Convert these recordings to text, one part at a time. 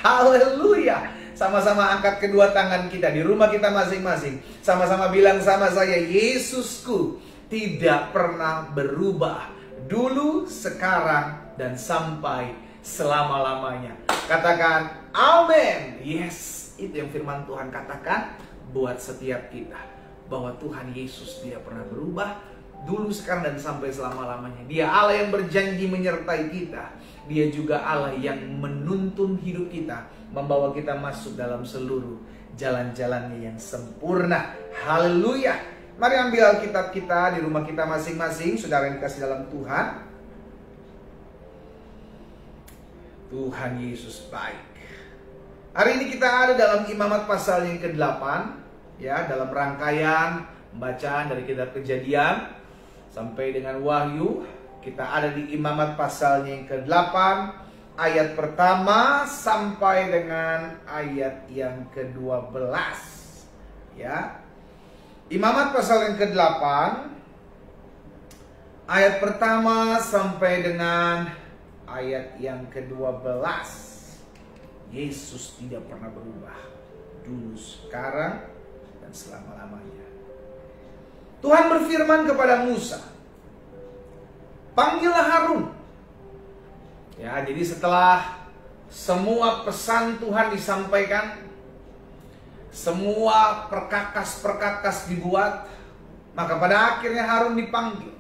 Haleluya. Sama-sama angkat kedua tangan kita di rumah kita masing-masing. Sama-sama bilang sama saya, Yesusku tidak pernah berubah. Dulu, sekarang, dan sampai selama-lamanya. Katakan amin. Yes, itu yang firman Tuhan katakan buat setiap kita. Bahwa Tuhan Yesus tidak pernah berubah. Dulu, sekarang, dan sampai selama-lamanya. Dia Allah yang berjanji menyertai kita. Dia juga Allah yang menuntun hidup kita, membawa kita masuk dalam seluruh jalan-jalannya yang sempurna. Haleluya. Mari ambil Alkitab kita di rumah kita masing-masing, saudara yang dikasih dalam Tuhan. Tuhan Yesus baik. Hari ini kita ada dalam Imamat pasal yang ke-8, ya, dalam rangkaian bacaan dari kitab Kejadian sampai dengan Wahyu. Kita ada di Imamat pasalnya yang ke-8, ayat pertama sampai dengan ayat yang ke-12. Ya. Imamat pasal yang ke-8, ayat pertama sampai dengan ayat yang ke-12. Yesus tidak pernah berubah. Dulu, sekarang, dan selama-lamanya. Tuhan berfirman kepada Musa, panggillah Harun. Ya, jadi setelah semua pesan Tuhan disampaikan, semua perkakas-perkakas dibuat, maka pada akhirnya Harun dipanggil.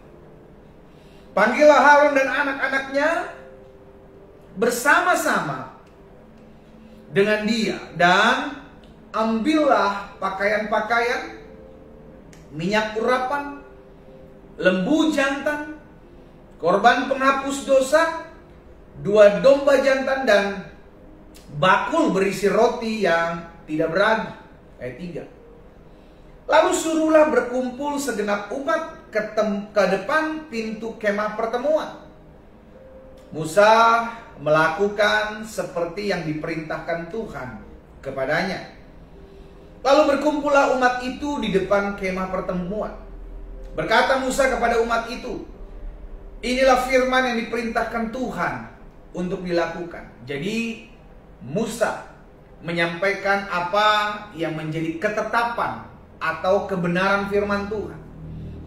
Panggillah Harun dan anak-anaknya bersama-sama dengan dia, dan ambillah pakaian-pakaian, minyak urapan, lembu jantan, korban penghapus dosa, 2 domba jantan, dan bakul berisi roti yang tidak beragi. Ayat 3. Lalu suruhlah berkumpul segenap umat ke depan pintu kemah pertemuan. Musa melakukan seperti yang diperintahkan Tuhan kepadanya. Lalu berkumpullah umat itu di depan kemah pertemuan. Berkata Musa kepada umat itu, inilah firman yang diperintahkan Tuhan untuk dilakukan. Jadi Musa menyampaikan apa yang menjadi ketetapan atau kebenaran firman Tuhan.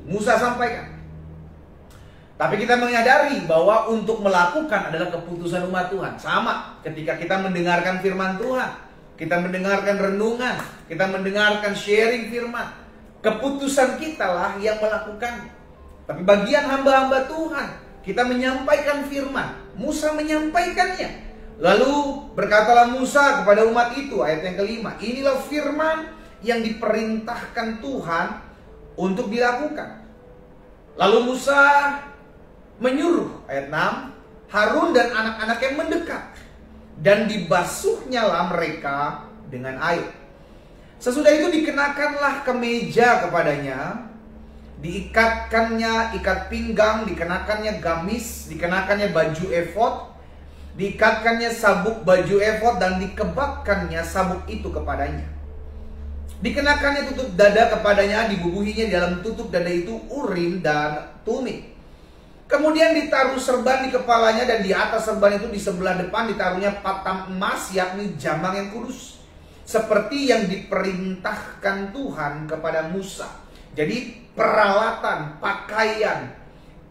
Musa sampaikan. Tapi kita menyadari bahwa untuk melakukan adalah keputusan umat Tuhan. Sama ketika kita mendengarkan firman Tuhan, kita mendengarkan renungan, kita mendengarkan sharing firman, keputusan kita lah yang melakukan. Tapi bagian hamba-hamba Tuhan, kita menyampaikan firman. Musa menyampaikannya. Lalu berkatalah Musa kepada umat itu, ayat yang ke-5, inilah firman yang diperintahkan Tuhan untuk dilakukan. Lalu Musa menyuruh, ayat 6, Harun dan anak-anak yang mendekat, dan dibasuhnyalah mereka dengan air. Sesudah itu dikenakanlah kemeja kepadanya, diikatkannya ikat pinggang, dikenakannya gamis, dikenakannya baju efod, diikatkannya sabuk baju efod, dan dikebakkannya sabuk itu kepadanya. Dikenakannya tutup dada kepadanya, dibubuhinya dalam tutup dada itu urim dan tumim. Kemudian ditaruh serban di kepalanya, dan di atas serban itu di sebelah depan ditaruhnya patam emas, yakni jamang yang kudus, seperti yang diperintahkan Tuhan kepada Musa. Jadi peralatan pakaian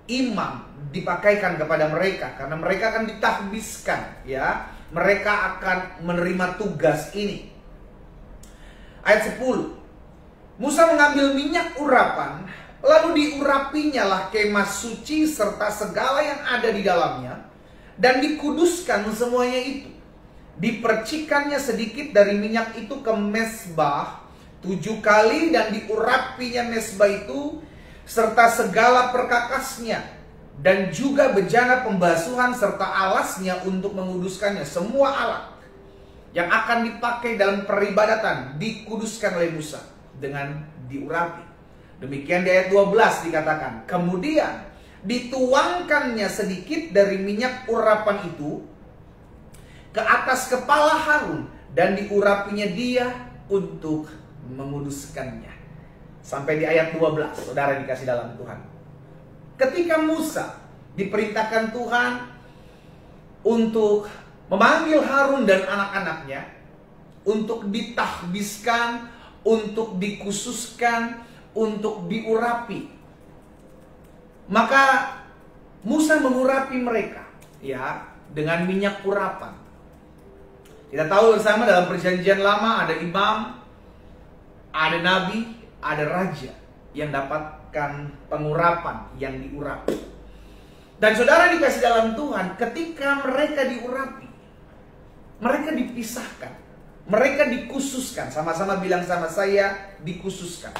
imam dipakaikan kepada mereka, karena mereka akan ditahbiskan, ya. Mereka akan menerima tugas ini. Ayat 10. Musa mengambil minyak urapan, lalu diurapinya lah kemah suci serta segala yang ada di dalamnya, dan dikuduskan semuanya itu. Dipercikannya sedikit dari minyak itu ke mezbah 7 kali, dan diurapinya mezbah itu serta segala perkakasnya, dan juga bejana pembasuhan serta alasnya untuk menguduskannya. Semua alat yang akan dipakai dalam peribadatan dikuduskan oleh Musa dengan diurapi. Demikian di ayat 12 dikatakan, kemudian dituangkannya sedikit dari minyak urapan itu ke atas kepala Harun, dan diurapinya dia untuk menguduskannya. Sampai di ayat 12, saudara dikasih dalam Tuhan. Ketika Musa diperintahkan Tuhan untuk memanggil Harun dan anak-anaknya untuk ditahbiskan, untuk dikhususkan, untuk diurapi. Maka Musa mengurapi mereka, ya, dengan minyak urapan. Kita tahu bersama dalam perjanjian lama ada imam, ada nabi, ada raja yang dapatkan pengurapan, yang diurapi. Dan saudara dikasih dalam Tuhan, ketika mereka diurapi, mereka dipisahkan, mereka dikhususkan. Sama-sama bilang sama saya, dikhususkan.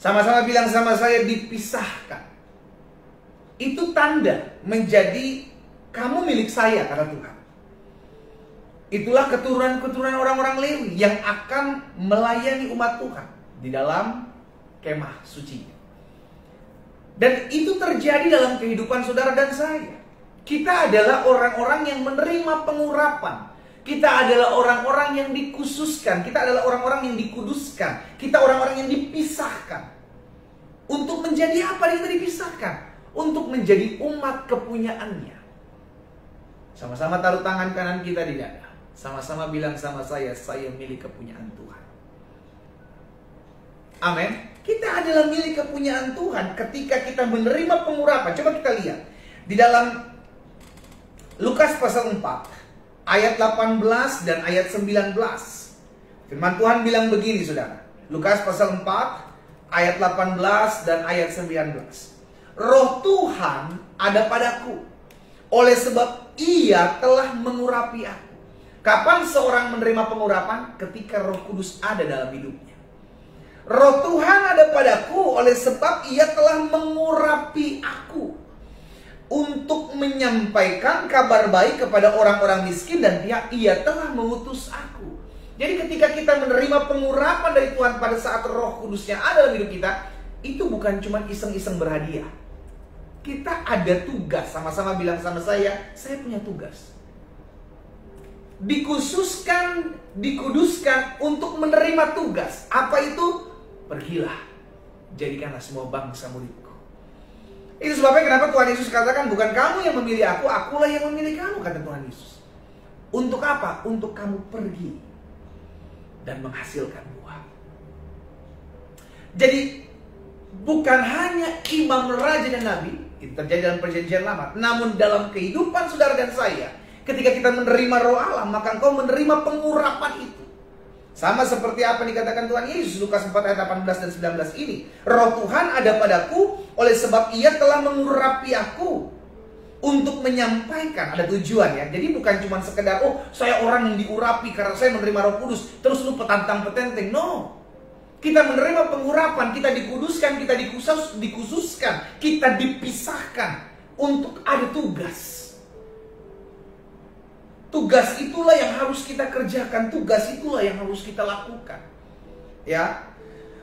Sama-sama bilang sama saya, dipisahkan. Itu tanda menjadi kamu milik saya, kata Tuhan. Itulah keturunan-keturunan orang-orang Lewi yang akan melayani umat Tuhan di dalam kemah suci. Dan itu terjadi dalam kehidupan saudara dan saya. Kita adalah orang-orang yang menerima pengurapan. Kita adalah orang-orang yang dikhususkan. Kita adalah orang-orang yang dikuduskan. Kita orang-orang yang dipisahkan. Untuk menjadi apa kita dipisahkan? Untuk menjadi umat kepunyaannya. Sama-sama taruh tangan kanan kita di dada. Sama-sama bilang sama saya milik kepunyaan Tuhan. Amin. Kita adalah milik kepunyaan Tuhan ketika kita menerima pengurapan. Coba kita lihat di dalam Lukas pasal 4 ayat 18 dan ayat 19. Firman Tuhan bilang begini, saudara. Lukas pasal 4 ayat 18 dan ayat 19. Roh Tuhan ada padaku, oleh sebab Ia telah mengurapi aku. Kapan seorang menerima pengurapan? Ketika Roh Kudus ada dalam hidupnya. Roh Tuhan ada padaku, oleh sebab Ia telah mengurapi aku untuk menyampaikan kabar baik kepada orang-orang miskin, dan Ia telah mengutus aku. Jadi ketika kita menerima pengurapan dari Tuhan pada saat Roh Kudusnya ada dalam hidup kita, itu bukan cuma iseng-iseng berhadiah. Kita ada tugas. Sama-sama bilang sama saya punya tugas. Dikhususkan, dikuduskan untuk menerima tugas. Apa itu? Pergilah, jadikanlah semua bangsa muridku. Itu sebabnya kenapa Tuhan Yesus katakan, bukan kamu yang memilih aku, akulah yang memilih kamu, kata Tuhan Yesus. Untuk apa? Untuk kamu pergi dan menghasilkan buah. Jadi bukan hanya imam, raja, dan nabi, itu terjadi dalam perjanjian lama, namun dalam kehidupan saudara dan saya, ketika kita menerima Roh Allah, maka engkau menerima pengurapan itu. Sama seperti apa yang dikatakan Tuhan Yesus, Lukas 4 ayat 18 dan 19 ini. Roh Tuhan ada padaku, oleh sebab Ia telah mengurapi aku untuk menyampaikan. Ada tujuan, ya. Jadi bukan cuma sekedar, oh saya orang yang diurapi karena saya menerima Roh Kudus, terus lu petantang-petenteng. No. Kita menerima pengurapan, kita dikuduskan, kita dikhususkan, kita dipisahkan untuk ada tugas. Tugas itulah yang harus kita kerjakan, tugas itulah yang harus kita lakukan. Ya.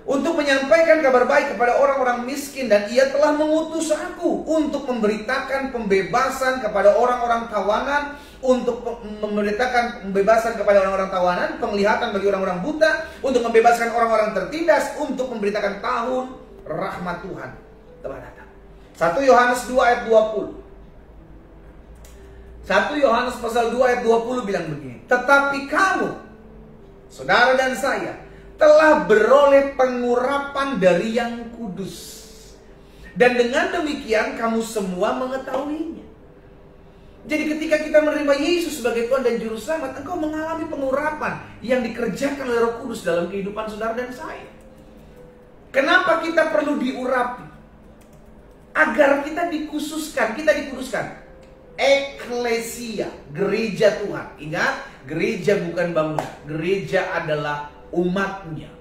Untuk menyampaikan kabar baik kepada orang-orang miskin, dan Ia telah mengutus aku untuk memberitakan pembebasan kepada orang-orang tawanan, untuk memberitakan pembebasan kepada orang-orang tawanan, penglihatan bagi orang-orang buta, untuk membebaskan orang-orang tertindas, untuk memberitakan tahun rahmat Tuhan telah datang. 1 Yohanes 2 ayat 20. 1 Yohanes pasal 2 ayat 20 bilang begini. Tetapi kamu, saudara dan saya, telah beroleh pengurapan dari yang kudus, dan dengan demikian kamu semua mengetahuinya. Jadi ketika kita menerima Yesus sebagai Tuhan dan Juru Selamat, engkau mengalami pengurapan yang dikerjakan oleh Roh Kudus dalam kehidupan saudara dan saya. Kenapa kita perlu diurapi? Agar kita dikhususkan, kita dikuduskan. Eklesia, gereja Tuhan. Ingat, gereja bukan bangunan. Gereja adalah umatnya,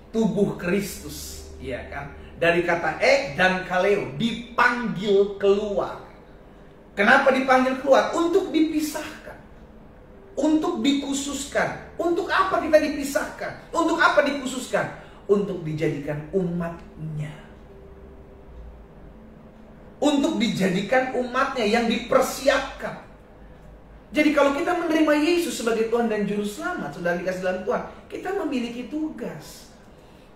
tubuh Kristus, ya kan? Dari kata ek dan kaleo, dipanggil keluar. Kenapa dipanggil keluar? Untuk dipisahkan, untuk dikhususkan. Untuk apa kita dipisahkan? Untuk apa dikhususkan? Untuk dijadikan umatnya. Untuk dijadikan umatnya yang dipersiapkan. Jadi kalau kita menerima Yesus sebagai Tuhan dan Juru Selamat, sudah dikasih dalam Tuhan, kita memiliki tugas.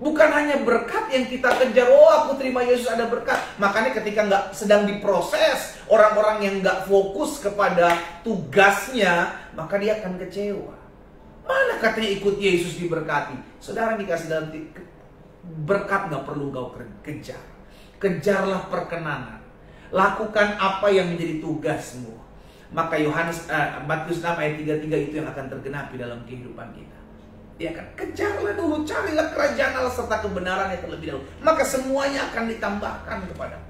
Bukan hanya berkat yang kita kejar, oh aku terima Yesus ada berkat. Makanya ketika nggak sedang diproses, orang-orang yang nggak fokus kepada tugasnya, maka dia akan kecewa. Mana katanya ikut Yesus diberkati? Saudara dikasih dalam berkat nggak perlu kau kejar. Kejarlah perkenanan. Lakukan apa yang menjadi tugasmu. Maka Matius 6 ayat 33 itu yang akan tergenapi dalam kehidupan kita. Ya kan, kejarlah dulu, carilah kerajaan Allah serta kebenarannya terlebih dahulu. Maka semuanya akan ditambahkan kepadamu.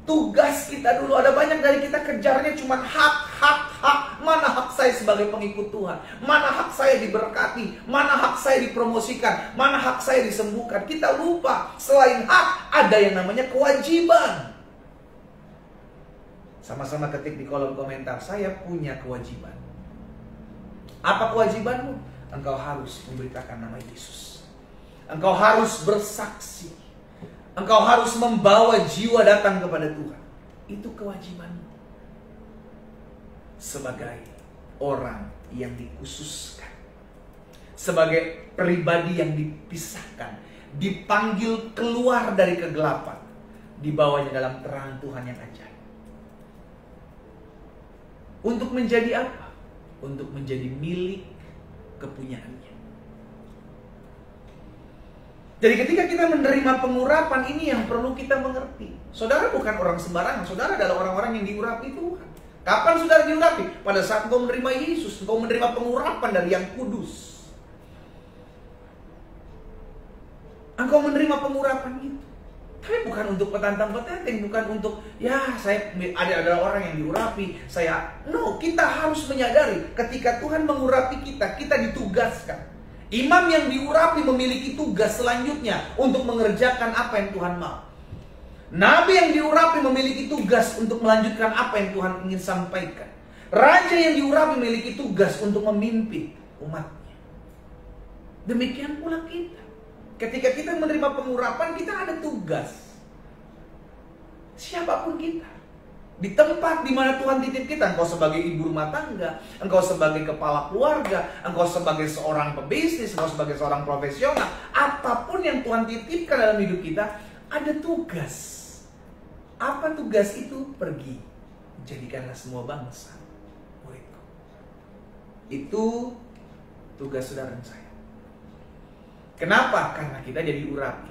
Tugas kita dulu, ada banyak dari kita kejarnya cuma hak. Mana hak saya sebagai pengikut Tuhan? Mana hak saya diberkati? Mana hak saya dipromosikan? Mana hak saya disembuhkan? Kita lupa, selain hak, ada yang namanya kewajiban. Sama-sama ketik di kolom komentar, saya punya kewajiban. Apa kewajibanmu? Engkau harus memberitakan nama Yesus. Engkau harus bersaksi. Engkau harus membawa jiwa datang kepada Tuhan. Itu kewajibanmu. Sebagai orang yang dikhususkan. Sebagai pribadi yang dipisahkan. Dipanggil keluar dari kegelapan. Dibawanya dalam terang Tuhan yang ajaib. Untuk menjadi apa? Untuk menjadi milik kepunyaannya. Jadi ketika kita menerima pengurapan, ini yang perlu kita mengerti. Saudara bukan orang sembarangan. Saudara adalah orang-orang yang diurapi Tuhan. Kapan saudara diurapi? Pada saat engkau menerima Yesus. Engkau menerima pengurapan dari yang kudus. Engkau menerima pengurapan itu. Tapi bukan untuk petantang-petantang, bukan untuk saya ada orang yang diurapi, kita harus menyadari ketika Tuhan mengurapi kita ditugaskan. Imam yang diurapi memiliki tugas selanjutnya untuk mengerjakan apa yang Tuhan mau. Nabi yang diurapi memiliki tugas untuk melanjutkan apa yang Tuhan ingin sampaikan. Raja yang diurapi memiliki tugas untuk memimpin umatnya. Demikian pula kita. Ketika kita menerima pengurapan, kita ada tugas. Siapapun kita. Di tempat di mana Tuhan titip kita. Engkau sebagai ibu rumah tangga. Engkau sebagai kepala keluarga. Engkau sebagai seorang pebisnis. Engkau sebagai seorang profesional. Apapun yang Tuhan titipkan dalam hidup kita, ada tugas. Apa tugas itu? Pergi. Jadikanlah semua bangsa muridku. Itu tugas saudara dan saya. Kenapa? Karena kita jadi urapi.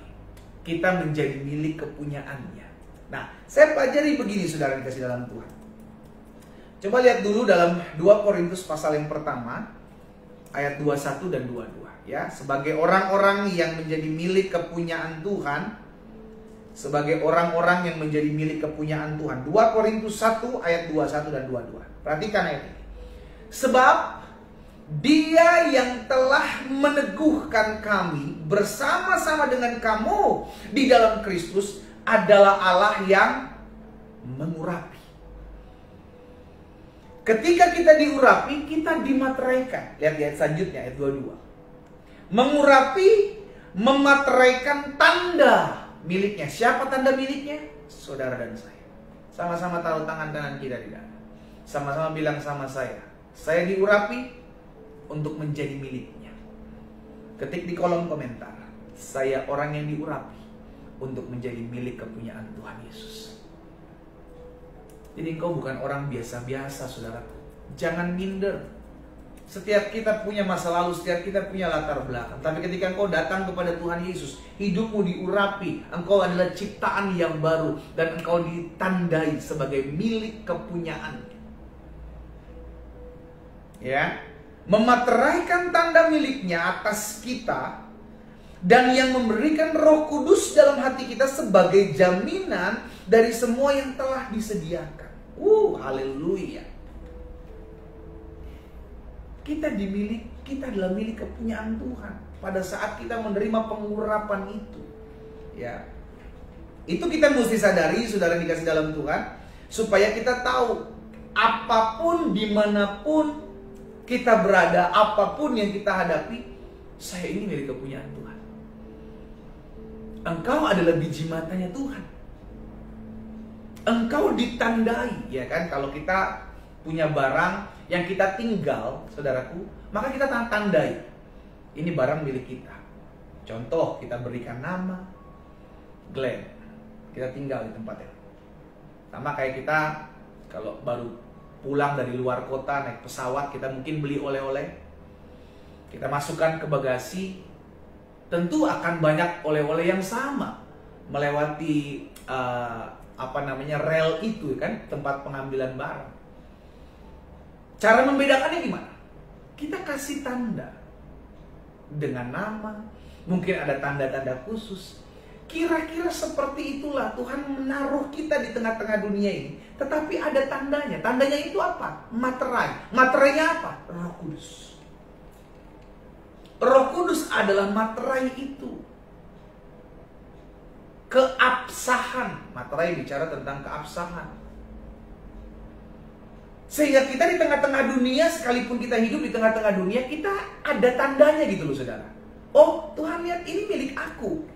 Kita menjadi milik kepunyaannya. Nah, saya pelajari begini saudara dikasih dalam Tuhan. Coba lihat dulu dalam 2 Korintus pasal yang pertama, ayat 21 dan 22. Ya, sebagai orang-orang yang menjadi milik kepunyaan Tuhan. Sebagai orang-orang yang menjadi milik kepunyaan Tuhan. 2 Korintus 1 ayat 21 dan 22. Perhatikan ayat ini. Sebab Dia yang telah meneguhkan kami bersama-sama dengan kamu di dalam Kristus adalah Allah yang mengurapi. Ketika kita diurapi, kita dimateraikan. Lihat ayat selanjutnya, ayat 22. Mengurapi, memateraikan tanda miliknya. Siapa tanda miliknya? Saudara dan saya. Sama-sama taruh tangan kanan kita di dada. Sama-sama bilang sama saya diurapi untuk menjadi miliknya. Ketik di kolom komentar, saya orang yang diurapi untuk menjadi milik kepunyaan Tuhan Yesus. Jadi engkau bukan orang biasa-biasa, saudaraku. Jangan minder. Setiap kita punya masa lalu, setiap kita punya latar belakang. Tapi ketika engkau datang kepada Tuhan Yesus, hidupmu diurapi. Engkau adalah ciptaan yang baru. Dan engkau ditandai sebagai milik kepunyaannya. Ya, memateraikan tanda miliknya atas kita. Dan yang memberikan Roh Kudus dalam hati kita sebagai jaminan dari semua yang telah disediakan. Haleluya. Kita adalah milik kepunyaan Tuhan pada saat kita menerima pengurapan itu. Ya. Itu kita mesti sadari, saudara dikasih dalam Tuhan, supaya kita tahu apapun dimanapun kita berada, apapun yang kita hadapi, saya ini milik kepunyaan Tuhan. Engkau adalah biji matanya Tuhan. Engkau ditandai, ya kan? Kalau kita punya barang yang kita tinggal, saudaraku, maka kita tandai. Ini barang milik kita. Contoh, kita berikan nama Glenn, kita tinggal di tempat itu. Sama kayak kita kalau baru pulang dari luar kota naik pesawat, kita mungkin beli oleh-oleh, kita masukkan ke bagasi, tentu akan banyak oleh-oleh yang sama melewati rel itu kan, tempat pengambilan barang. Cara membedakannya gimana? Kita kasih tanda dengan nama, mungkin ada tanda-tanda khusus. Kira-kira seperti itulah Tuhan menaruh kita di tengah-tengah dunia ini. Tetapi ada tandanya. Tandanya itu apa? Materai. Materainya apa? Roh Kudus. Roh Kudus adalah materai itu. Keabsahan. Materai bicara tentang keabsahan. Sehingga kita di tengah-tengah dunia, sekalipun kita hidup di tengah-tengah dunia, kita ada tandanya gitu loh saudara. Oh, Tuhan lihat ini milik aku.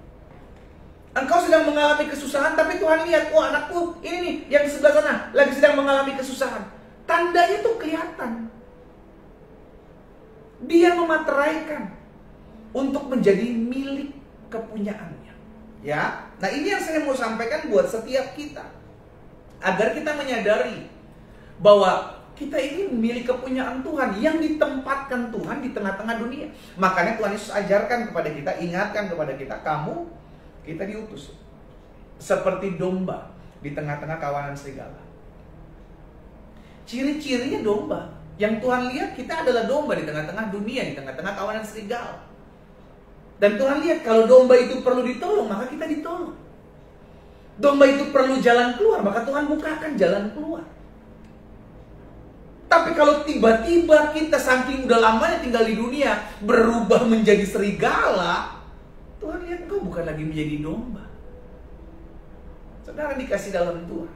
Engkau sedang mengalami kesusahan, tapi Tuhan lihat, oh anakku ini nih yang di sebelah sana lagi sedang mengalami kesusahan. Tandanya tuh kelihatan. Dia memateraikan untuk menjadi milik kepunyaannya. Ya, nah ini yang saya mau sampaikan buat setiap kita, agar kita menyadari bahwa kita ini milik kepunyaan Tuhan yang ditempatkan Tuhan di tengah-tengah dunia. Makanya Tuhan Yesus ajarkan kepada kita, ingatkan kepada kita, kita diutus seperti domba di tengah-tengah kawanan serigala. Ciri-cirinya domba. Yang Tuhan lihat kita adalah domba di tengah-tengah dunia, di tengah-tengah kawanan serigala. Dan Tuhan lihat kalau domba itu perlu ditolong, maka kita ditolong. Domba itu perlu jalan keluar, maka Tuhan bukakan jalan keluar. Tapi kalau tiba-tiba kita saking udah lamanya tinggal di dunia berubah menjadi serigala, Tuhan lihat kau bukan lagi menjadi domba. Saudara dikasih dalam Tuhan.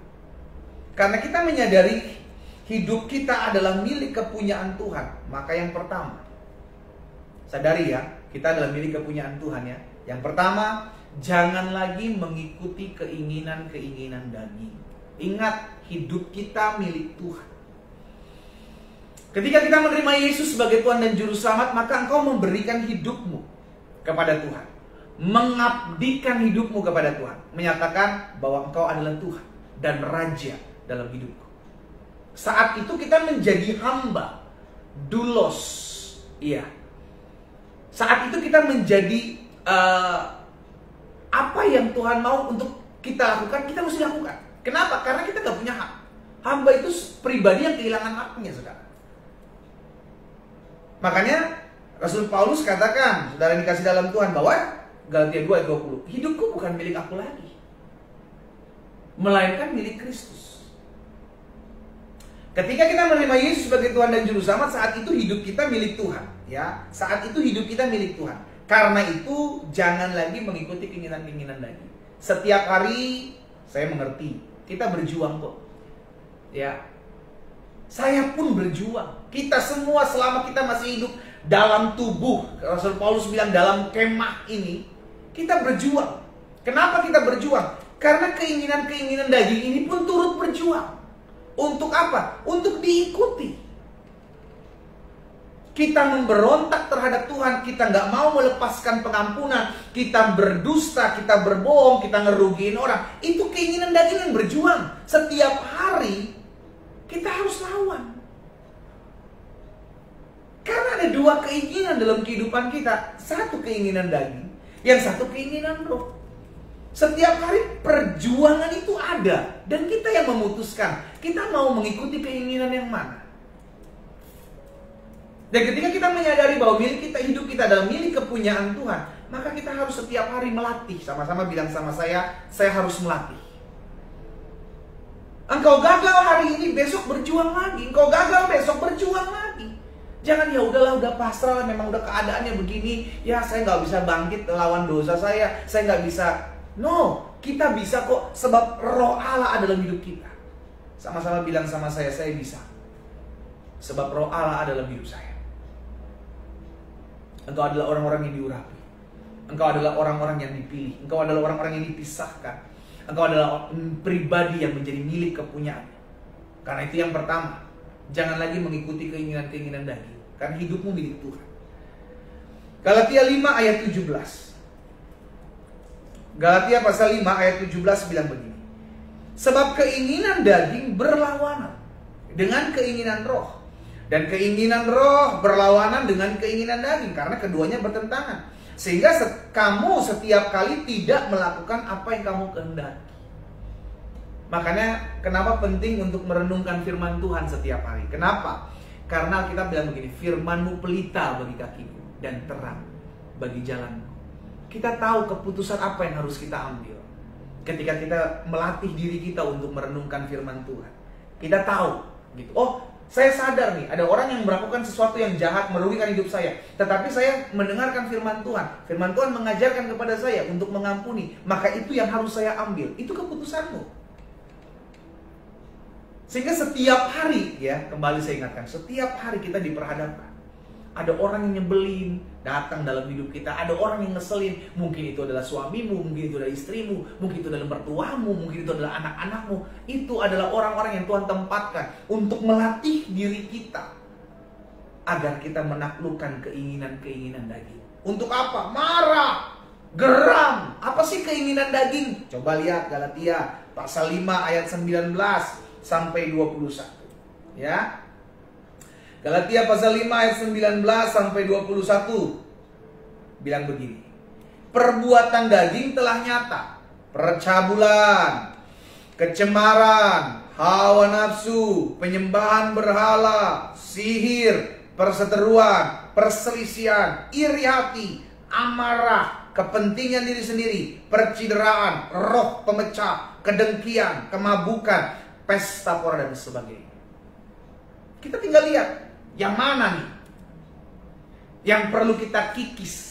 Karena kita menyadari hidup kita adalah milik kepunyaan Tuhan. Maka yang pertama, sadari ya, kita adalah milik kepunyaan Tuhan ya. Yang pertama, jangan lagi mengikuti keinginan-keinginan daging. Ingat, hidup kita milik Tuhan. Ketika kita menerima Yesus sebagai Tuhan dan Juru Selamat, maka engkau memberikan hidupmu kepada Tuhan. Mengabdikan hidupmu kepada Tuhan. Menyatakan bahwa engkau adalah Tuhan dan Raja dalam hidupku. Saat itu kita menjadi hamba. Doulos. Iya. Saat itu kita menjadi apa yang Tuhan mau untuk kita lakukan, kita mesti lakukan. Kenapa? Karena kita gak punya hak. Hamba itu pribadi yang kehilangan haknya, saudara. Makanya Rasul Paulus katakan, saudara yang dikasih dalam Tuhan, bahwa Galatia 2 ayat 20, hidupku bukan milik aku lagi, melainkan milik Kristus. Ketika kita menerima Yesus sebagai Tuhan dan Juru Selamat, saat itu hidup kita milik Tuhan. Ya, saat itu hidup kita milik Tuhan. Karena itu jangan lagi mengikuti keinginan-keinginan daging. Setiap hari saya mengerti, kita berjuang kok. Ya, saya pun berjuang. Kita semua selama kita masih hidup dalam tubuh, Rasul Paulus bilang dalam kemah ini, kita berjuang. Kenapa kita berjuang? Karena keinginan-keinginan daging ini pun turut berjuang. Untuk apa? Untuk diikuti. Kita memberontak terhadap Tuhan, kita nggak mau melepaskan pengampunan, kita berdusta, kita berbohong, kita ngerugiin orang. Itu keinginan daging yang berjuang. Setiap hari kita harus lawan. Karena ada dua keinginan dalam kehidupan kita. Satu keinginan daging, yang satu keinginan roh. Setiap hari perjuangan itu ada. Dan kita yang memutuskan, kita mau mengikuti keinginan yang mana. Dan ketika kita menyadari bahwa milik kita, hidup kita adalah milik kepunyaan Tuhan, maka kita harus setiap hari melatih. Sama-sama bilang sama saya harus melatih. Engkau gagal hari ini, besok berjuang lagi. Engkau gagal besok, berjuang lagi. Jangan ya udahlah, udah pasrah, memang udah keadaannya begini. Ya saya nggak bisa bangkit lawan dosa saya nggak bisa. No, kita bisa kok, sebab Roh Allah ada dalam hidup kita. Sama-sama bilang sama saya bisa. Sebab Roh Allah ada dalam hidup saya. Engkau adalah orang-orang yang diurapi. Engkau adalah orang-orang yang dipilih. Engkau adalah orang-orang yang dipisahkan. Engkau adalah pribadi yang menjadi milik kepunyaannya. Karena itu yang pertama, jangan lagi mengikuti keinginan-keinginan daging. Karena hidupmu milik Tuhan. Galatia 5 ayat 17. Galatia pasal 5 ayat 17 bilang begini. Sebab keinginan daging berlawanan dengan keinginan roh, dan keinginan roh berlawanan dengan keinginan daging, karena keduanya bertentangan. Sehingga kamu setiap kali tidak melakukan apa yang kamu kehendaki. Makanya kenapa penting untuk merenungkan firman Tuhan setiap hari. Kenapa? Karena kita bilang begini, firman-Mu pelita bagi kakiku dan terang bagi jalanku. Kita tahu keputusan apa yang harus kita ambil ketika kita melatih diri kita untuk merenungkan firman Tuhan. Kita tahu gitu. Oh, saya sadar nih, ada orang yang melakukan sesuatu yang jahat, merugikan hidup saya. Tetapi saya mendengarkan firman Tuhan. Firman Tuhan mengajarkan kepada saya untuk mengampuni. Maka itu yang harus saya ambil. Itu keputusanmu. Sehingga setiap hari, ya, kembali saya ingatkan, setiap hari kita diperhadapkan. Ada orang yang nyebelin datang dalam hidup kita. Ada orang yang ngeselin. Mungkin itu adalah suamimu, mungkin itu adalah istrimu, mungkin itu adalah mertuamu, mungkin itu adalah anak-anakmu. Itu adalah orang-orang yang Tuhan tempatkan untuk melatih diri kita agar kita menaklukkan keinginan-keinginan daging. Untuk apa? Marah, geram. Apa sih keinginan daging? Coba lihat Galatia pasal 5 ayat 19 sampai 21. Ya. Galatia pasal 5 ayat 19 sampai 21 bilang begini. Perbuatan daging telah nyata: percabulan, kecemaran, hawa nafsu, penyembahan berhala, sihir, perseteruan, perselisihan, iri hati, amarah, kepentingan diri sendiri, percideraan, roh pemecah, kedengkian, kemabukan, pesta pora dan sebagainya. Kita tinggal lihat yang mana nih yang perlu kita kikis.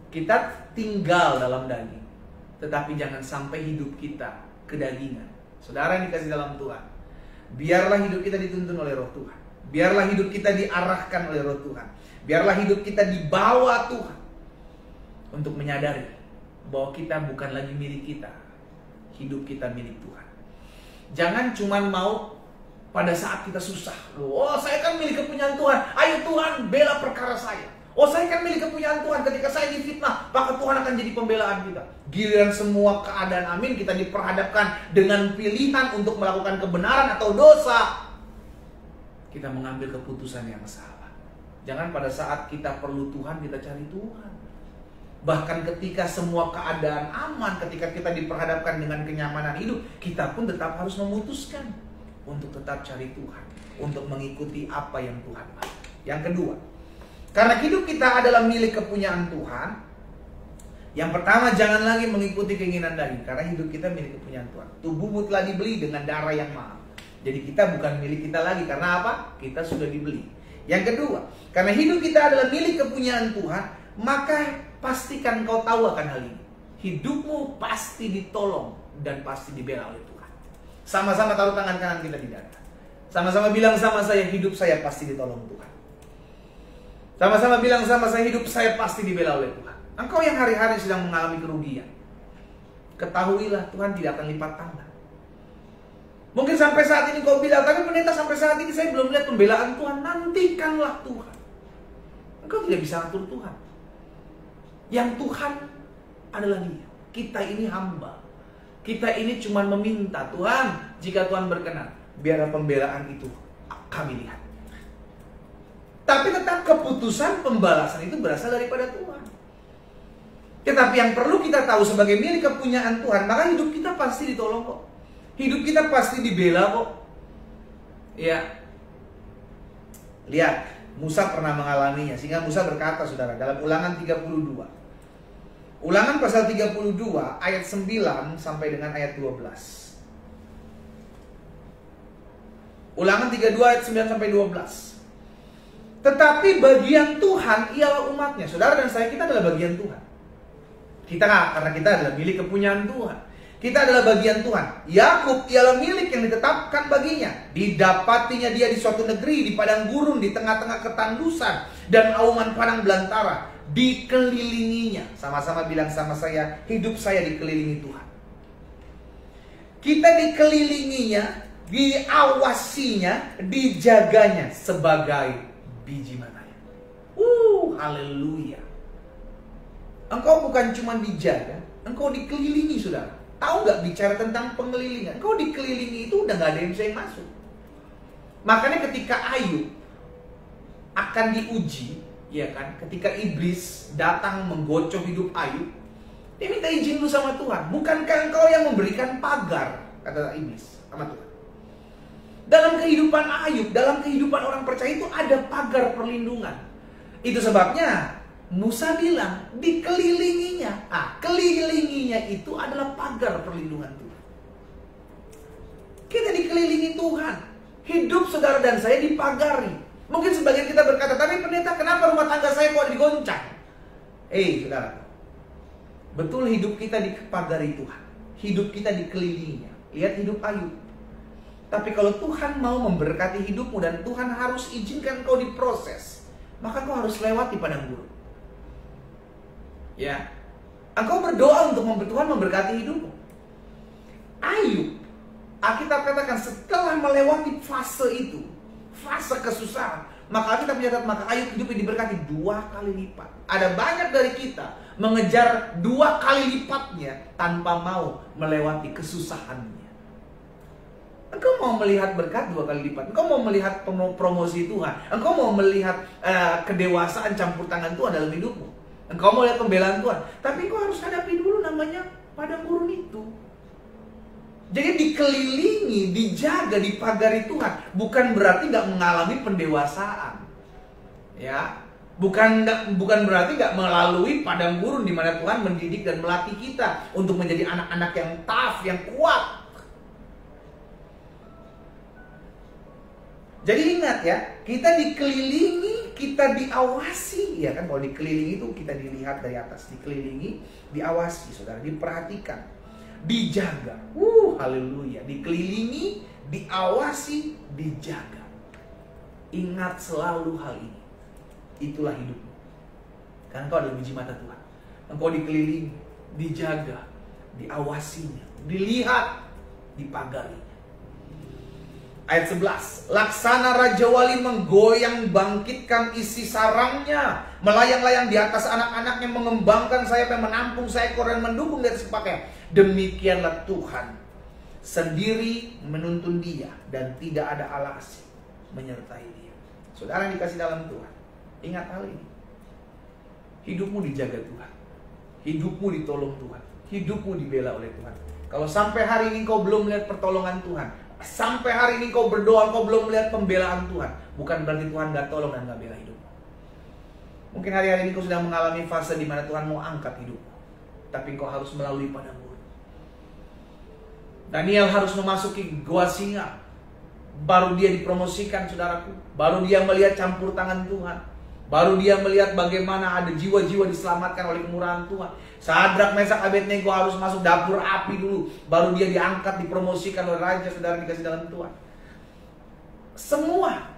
Kita tinggal dalam daging, tetapi jangan sampai hidup kita kedagingan. Saudara yang dikasih dalam Tuhan, biarlah hidup kita dituntun oleh roh Tuhan. Biarlah hidup kita diarahkan oleh roh Tuhan. Biarlah hidup kita dibawa Tuhan untuk menyadari bahwa kita bukan lagi milik kita. Hidup kita milik Tuhan. Jangan cuma mau pada saat kita susah. Oh, saya kan milik kepunyaan Tuhan. Ayo Tuhan, bela perkara saya. Oh, saya kan milik kepunyaan Tuhan. Ketika saya difitnah, maka Tuhan akan jadi pembelaan kita. Giliran semua keadaan amin, kita diperhadapkan dengan pilihan untuk melakukan kebenaran atau dosa, kita mengambil keputusan yang salah. Jangan pada saat kita perlu Tuhan, kita cari Tuhan. Bahkan ketika semua keadaan aman, ketika kita diperhadapkan dengan kenyamanan hidup, kita pun tetap harus memutuskan untuk tetap cari Tuhan, untuk mengikuti apa yang Tuhan mau. Yang kedua, karena hidup kita adalah milik kepunyaan Tuhan, yang pertama, jangan lagi mengikuti keinginan daging, karena hidup kita milik kepunyaan Tuhan. Tubuhmu telah dibeli dengan darah yang mahal. Jadi kita bukan milik kita lagi, karena apa? Kita sudah dibeli. Yang kedua, karena hidup kita adalah milik kepunyaan Tuhan, maka pastikan kau tahu akan hal ini. Hidupmu pasti ditolong dan pasti dibela oleh Tuhan. Sama-sama taruh tangan kanan kita di dada. Sama-sama bilang sama saya, hidup saya pasti ditolong Tuhan. Sama-sama bilang sama saya, hidup saya pasti dibela oleh Tuhan. Engkau yang hari-hari sedang mengalami kerugian, ketahuilah Tuhan tidak akan lipat tangan. Mungkin sampai saat ini kau bilang, tapi pendeta sampai saat ini saya belum lihat pembelaan Tuhan. Nantikanlah Tuhan. Engkau tidak bisa atur Tuhan. Yang Tuhan adalah Dia. Kita ini hamba. Kita ini cuma meminta, Tuhan, jika Tuhan berkenan, biarlah pembelaan itu kami lihat. Tapi tetap keputusan pembalasan itu berasal daripada Tuhan. Tetapi yang perlu kita tahu sebagai milik kepunyaan Tuhan, maka hidup kita pasti ditolong kok. Hidup kita pasti dibela kok. Ya. Lihat, Musa pernah mengalaminya, sehingga Musa berkata, saudara, dalam Ulangan 32. Ulangan pasal 32 ayat 9 sampai dengan ayat 12. Ulangan 32 ayat 9 sampai 12. Tetapi bagian Tuhan ialah umatnya. Saudara dan saya, kita adalah bagian Tuhan. Karena kita adalah milik kepunyaan Tuhan. Kita adalah bagian Tuhan. Yakub ialah milik yang ditetapkan baginya. Didapatinya dia di suatu negeri, di padang gurun, di tengah-tengah ketandusan dan auman padang belantara. Dikelilinginya. Sama-sama bilang sama saya, hidup saya dikelilingi Tuhan. Kita dikelilinginya, diawasinya, dijaganya sebagai biji matanya. Haleluya. Engkau bukan cuma dijaga, engkau dikelilingi, saudara. Tahu nggak, bicara tentang pengelilingan, engkau dikelilingi itu udah nggak ada yang bisa masuk. Makanya ketika Ayub akan diuji, ya kan, ketika iblis datang menggocok hidup Ayub, dia minta izin dulu sama Tuhan. Bukankah engkau yang memberikan pagar, kata iblis sama Tuhan. Dalam kehidupan Ayub, dalam kehidupan orang percaya itu ada pagar perlindungan. Itu sebabnya Musa bilang dikelilinginya. Kelilinginya itu adalah pagar perlindungan Tuhan. Kita dikelilingi Tuhan. Hidup saudara dan saya dipagari. Mungkin sebagian kita berkata, tapi pendeta, kenapa rumah tangga saya kok digoncang? Saudara, betul hidup kita dipagari Tuhan. Hidup kita dikelilinginya. Lihat hidup Ayub. Tapi kalau Tuhan mau memberkati hidupmu dan Tuhan harus izinkan kau diproses, maka kau harus lewati padang gurun. Ya, engkau berdoa untuk Tuhan memberkati hidupmu. Ayub, Alkitab katakan setelah melewati fase itu, fase kesusahan, maka Alkitab mencatat maka Ayub hidupnya diberkati 2 kali lipat. Ada banyak dari kita mengejar 2 kali lipatnya tanpa mau melewati kesusahannya. Engkau mau melihat berkat 2 kali lipat. Engkau mau melihat promosi Tuhan. Engkau mau melihat kedewasaan campur tangan Tuhan dalam hidupmu. Engkau mau lihat pembelaan Tuhan. Tapi engkau harus hadapi dulu namanya padang gurun itu. Jadi dikelilingi, dijaga, dipagari Tuhan. Bukan berarti gak mengalami pendewasaan. Ya, bukan berarti gak melalui padang gurun di mana Tuhan mendidik dan melatih kita untuk menjadi anak-anak yang tough, yang kuat. Jadi ingat ya, kita dikelilingi, kita diawasi, ya kan? Kalau dikelilingi itu kita dilihat dari atas, dikelilingi, diawasi, saudara, diperhatikan. Dijaga, haleluya, dikelilingi, diawasi, dijaga. Ingat selalu hal ini. Itulah hidupmu. Karena engkau adalah biji mata Tuhan. Engkau dikelilingi, dijaga, diawasinya, dilihat, dipagari. Ayat 11, laksana Raja Wali menggoyang bangkitkan isi sarangnya, melayang-layang di atas anak-anaknya, mengembangkan sayapnya, menampung seekor dan mendukung di atas pakaian. Demikianlah Tuhan sendiri menuntun dia dan tidak ada alas asing menyertai dia. Saudara yang dikasih dalam Tuhan, ingat hal ini. Hidupmu dijaga Tuhan, hidupmu ditolong Tuhan, hidupmu dibela oleh Tuhan. Kalau sampai hari ini kau belum melihat pertolongan Tuhan, sampai hari ini kau berdoa, kau belum melihat pembelaan Tuhan, bukan berarti Tuhan gak tolong dan gak bela hidupmu. Mungkin hari-hari ini kau sedang mengalami fase di mana Tuhan mau angkat hidupmu, tapi kau harus melalui padang gurun. Daniel harus memasuki gua singa, baru dia dipromosikan, saudaraku. Baru dia melihat campur tangan Tuhan, baru dia melihat bagaimana ada jiwa-jiwa diselamatkan oleh kemurahan Tuhan. Sadrak, Mesak, Abednego harus masuk dapur api dulu, baru dia diangkat, dipromosikan oleh raja, saudara dikasih dalam Tuhan. Semua.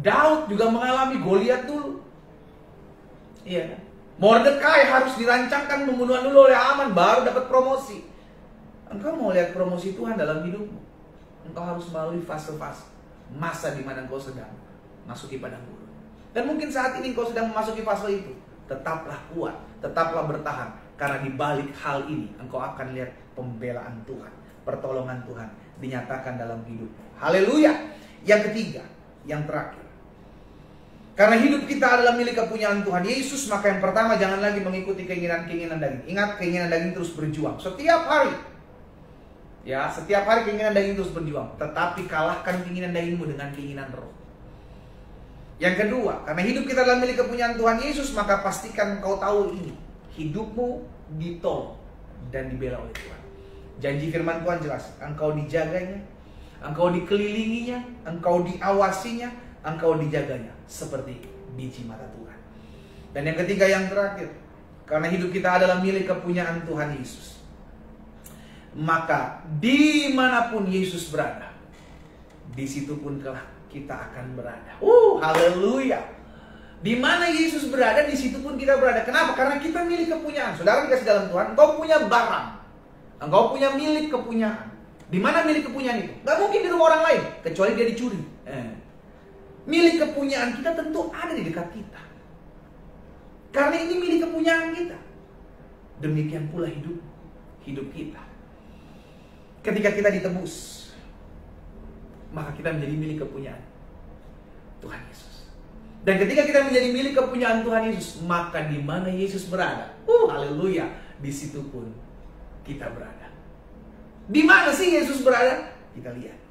Daud juga mengalami Goliat dulu. Iya kan? Mordekai harus dirancangkan pembunuhan dulu oleh Haman, baru dapat promosi. Engkau mau lihat promosi Tuhan dalam hidupmu, engkau harus melalui fase-fase, masa di mana engkau sedang masuki padang gurun. Dan mungkin saat ini engkau sedang memasuki fase itu. Tetaplah kuat, tetaplah bertahan, karena di balik hal ini engkau akan lihat pembelaan Tuhan, pertolongan Tuhan dinyatakan dalam hidupmu. Haleluya. Yang ketiga, yang terakhir, karena hidup kita adalah milik kepunyaan Tuhan Yesus, maka yang pertama, jangan lagi mengikuti keinginan-keinginan daging. Ingat, keinginan daging terus berjuang setiap hari. Ya, setiap hari keinginan daging terus berjuang, tetapi kalahkan keinginan dagingmu dengan keinginan roh. Yang kedua, karena hidup kita adalah milik kepunyaan Tuhan Yesus, maka pastikan kau tahu ini, hidupmu ditolong dan dibela oleh Tuhan. Janji firman Tuhan jelas, engkau dijaganya, engkau dikelilinginya, engkau diawasinya, engkau dijaganya seperti biji mata Tuhan. Dan yang ketiga, yang terakhir, karena hidup kita adalah milik kepunyaan Tuhan Yesus, maka dimanapun Yesus berada, di situ pun kita akan berada. Haleluya. Di mana Yesus berada, di situ pun kita berada. Kenapa? Karena kita milik kepunyaan. Saudara dikasih dalam Tuhan, engkau punya barang, engkau punya milik kepunyaan. Di mana milik kepunyaan itu? Gak mungkin di rumah orang lain, kecuali dia dicuri. Milik kepunyaan kita tentu ada di dekat kita, karena ini milik kepunyaan kita. demikian pula hidup kita. Ketika kita ditebus, maka kita menjadi milik kepunyaan Tuhan Yesus. Dan ketika kita menjadi milik kepunyaan Tuhan Yesus, maka di mana Yesus berada, haleluya, di situ pun kita berada. Di mana sih Yesus berada? Kita lihat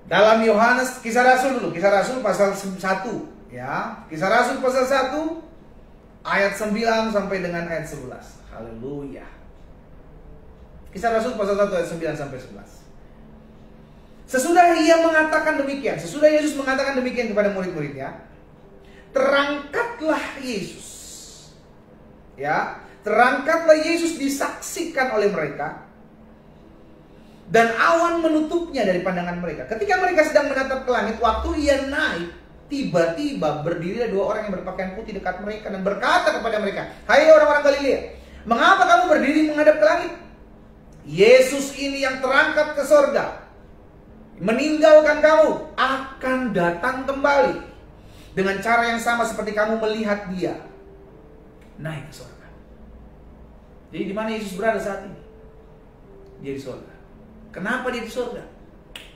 dalam Yohanes, Kisah Rasul dulu, Kisah Rasul pasal 1, ya. Kisah Rasul pasal 1 ayat 9 sampai dengan ayat 11. Haleluya. Kisah Rasul pasal 1 ayat 9 sampai 11. Sesudah ia mengatakan demikian, sesudah Yesus mengatakan demikian kepada murid-muridnya, terangkatlah Yesus. Ya, terangkatlah Yesus disaksikan oleh mereka, dan awan menutupnya dari pandangan mereka. Ketika mereka sedang menatap ke langit, waktu ia naik, tiba-tiba berdirilah 2 orang yang berpakaian putih dekat mereka dan berkata kepada mereka, "Hai orang-orang Galilea, mengapa kamu berdiri menghadap ke langit? Yesus ini yang terangkat ke sorga, meninggalkan kamu, akan datang kembali dengan cara yang sama seperti kamu melihat dia naik ke sorga." Jadi di mana Yesus berada saat ini? Dia di sorga. Kenapa dia di sorga?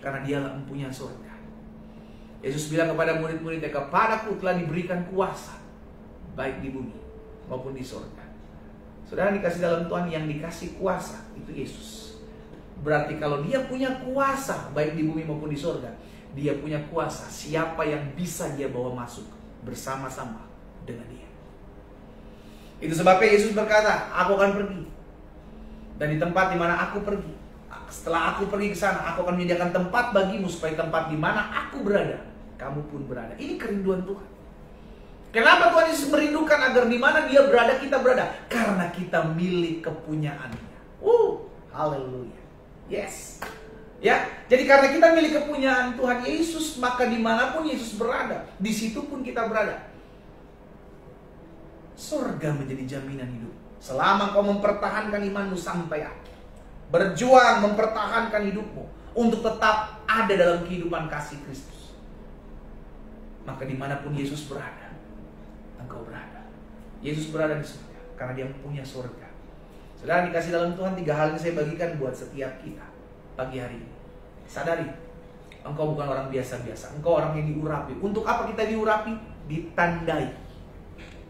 Karena dialah empunya sorga. Yesus bilang kepada murid-muridnya, "Kepadaku telah diberikan kuasa, baik di bumi maupun di sorga." Saudara dikasih dalam Tuhan, yang dikasih kuasa itu Yesus. Berarti kalau dia punya kuasa baik di bumi maupun di sorga, dia punya kuasa. Siapa yang bisa dia bawa masuk bersama-sama dengan dia? Itu sebabnya Yesus berkata, "Aku akan pergi, dan di tempat di mana aku pergi, setelah aku pergi ke sana, aku akan menyediakan tempat bagimu, supaya tempat di mana aku berada, kamu pun berada." Ini kerinduan Tuhan. Kenapa Tuhan Yesus merindukan agar di mana dia berada, kita berada? Karena kita milik kepunyaannya. Haleluya. Yes. Ya, jadi karena kita milik kepunyaan Tuhan Yesus, maka dimanapun Yesus berada, di situ pun kita berada. Surga menjadi jaminan hidup selama kau mempertahankan imanmu sampai akhir. Berjuang mempertahankan hidupmu untuk tetap ada dalam kehidupan kasih Kristus. Maka dimanapun Yesus berada, engkau berada. Yesus berada di surga karena dia punya surga. Saudara dikasih dalam Tuhan, 3 hal yang saya bagikan buat setiap kita pagi hari ini. Sadari, engkau bukan orang biasa-biasa. Engkau orang yang diurapi. Untuk apa kita diurapi? Ditandai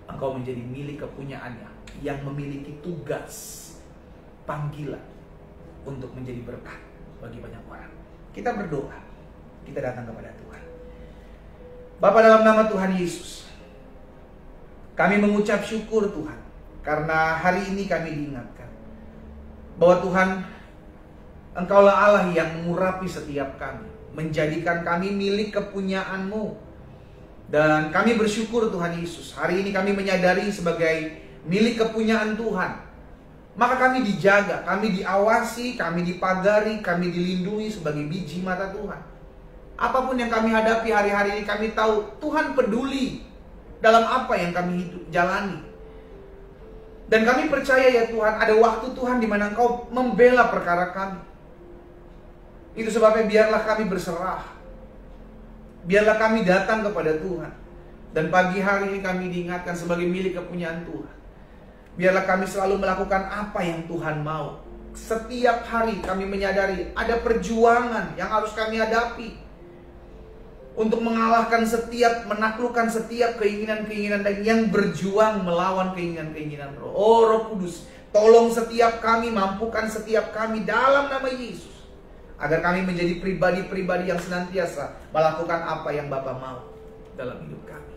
engkau menjadi milik kepunyaannya, yang memiliki tugas, panggilan untuk menjadi berkat bagi banyak orang. Kita berdoa, kita datang kepada Tuhan. Bapa, dalam nama Tuhan Yesus, kami mengucap syukur Tuhan, karena hari ini kami diingatkan bahwa Tuhan, Engkaulah Allah yang mengurapi setiap kami, menjadikan kami milik kepunyaan-Mu. Dan kami bersyukur Tuhan Yesus, hari ini kami menyadari sebagai milik kepunyaan Tuhan, maka kami dijaga, kami diawasi, kami dipagari, kami dilindungi sebagai biji mata Tuhan. Apapun yang kami hadapi hari-hari ini, kami tahu Tuhan peduli dalam apa yang kami jalani. Dan kami percaya ya Tuhan, ada waktu Tuhan di mana Engkau membela perkara kami. Itu sebabnya biarlah kami berserah, biarlah kami datang kepada Tuhan. Dan pagi hari ini kami diingatkan sebagai milik kepunyaan Tuhan. Biarlah kami selalu melakukan apa yang Tuhan mau. Setiap hari kami menyadari ada perjuangan yang harus kami hadapi untuk mengalahkan setiap, menaklukkan setiap keinginan-keinginan dan yang berjuang melawan keinginan-keinginan roh. Oh Roh Kudus, tolong setiap kami, mampukan setiap kami dalam nama Yesus, agar kami menjadi pribadi-pribadi yang senantiasa melakukan apa yang Bapa mau dalam hidup kami.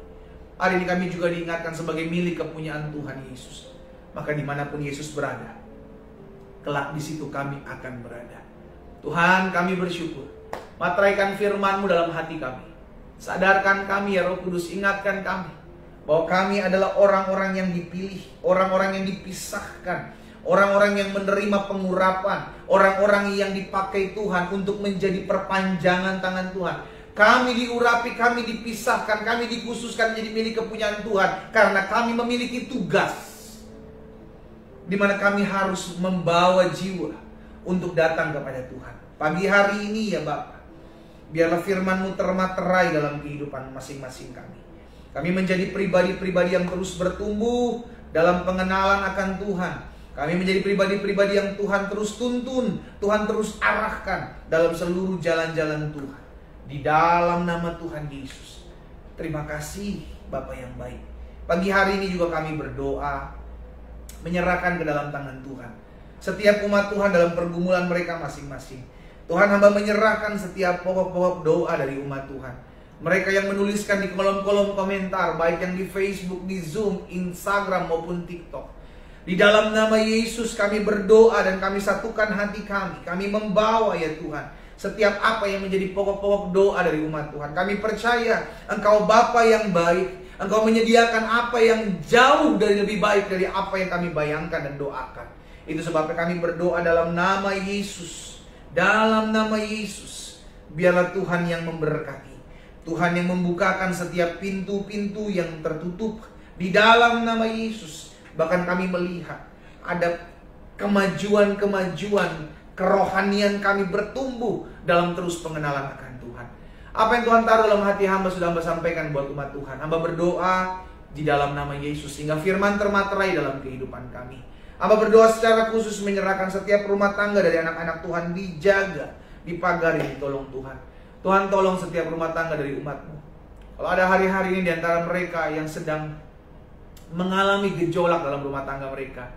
Hari ini kami juga diingatkan sebagai milik kepunyaan Tuhan Yesus. Maka dimanapun Yesus berada, kelak di situ kami akan berada. Tuhan, kami bersyukur. Materaikan firman-Mu dalam hati kami. Sadarkan kami ya Roh Kudus, ingatkan kami bahwa kami adalah orang-orang yang dipilih, orang-orang yang dipisahkan, orang-orang yang menerima pengurapan, orang-orang yang dipakai Tuhan untuk menjadi perpanjangan tangan Tuhan. Kami diurapi, kami dipisahkan, kami dikhususkan menjadi milik kepunyaan Tuhan karena kami memiliki tugas di mana kami harus membawa jiwa untuk datang kepada Tuhan. Pagi hari ini ya Bapa, biarlah firman-Mu termaterai dalam kehidupan masing-masing kami. Kami menjadi pribadi-pribadi yang terus bertumbuh dalam pengenalan akan Tuhan. Kami menjadi pribadi-pribadi yang Tuhan terus tuntun, Tuhan terus arahkan dalam seluruh jalan-jalan Tuhan. Di dalam nama Tuhan Yesus. Terima kasih Bapa yang baik. Pagi hari ini juga kami berdoa, menyerahkan ke dalam tangan Tuhan setiap umat Tuhan dalam pergumulan mereka masing-masing. Tuhan, hamba menyerahkan setiap pokok-pokok doa dari umat Tuhan. Mereka yang menuliskan di kolom-kolom komentar, baik yang di Facebook, di Zoom, Instagram maupun TikTok. Di dalam nama Yesus kami berdoa dan kami satukan hati kami. Kami membawa ya Tuhan setiap apa yang menjadi pokok-pokok doa dari umat Tuhan. Kami percaya Engkau Bapa yang baik. Engkau menyediakan apa yang jauh dari lebih baik dari apa yang kami bayangkan dan doakan. Itu sebabnya kami berdoa dalam nama Yesus. Dalam nama Yesus. Biarlah Tuhan yang memberkati. Tuhan yang membukakan setiap pintu-pintu yang tertutup. Di dalam nama Yesus. Bahkan kami melihat ada kemajuan-kemajuan kerohanian kami bertumbuh dalam terus pengenalan akan Tuhan. Apa yang Tuhan taruh dalam hati hamba sudah hamba sampaikan buat umat Tuhan. Hamba berdoa di dalam nama Yesus sehingga firman termaterai dalam kehidupan kami. Hamba berdoa secara khusus menyerahkan setiap rumah tangga dari anak-anak Tuhan dijaga, dipagari, ditolong Tuhan. Tuhan tolong setiap rumah tangga dari umat-Mu. Kalau ada hari-hari ini di antara mereka yang sedang mengalami gejolak dalam rumah tangga mereka,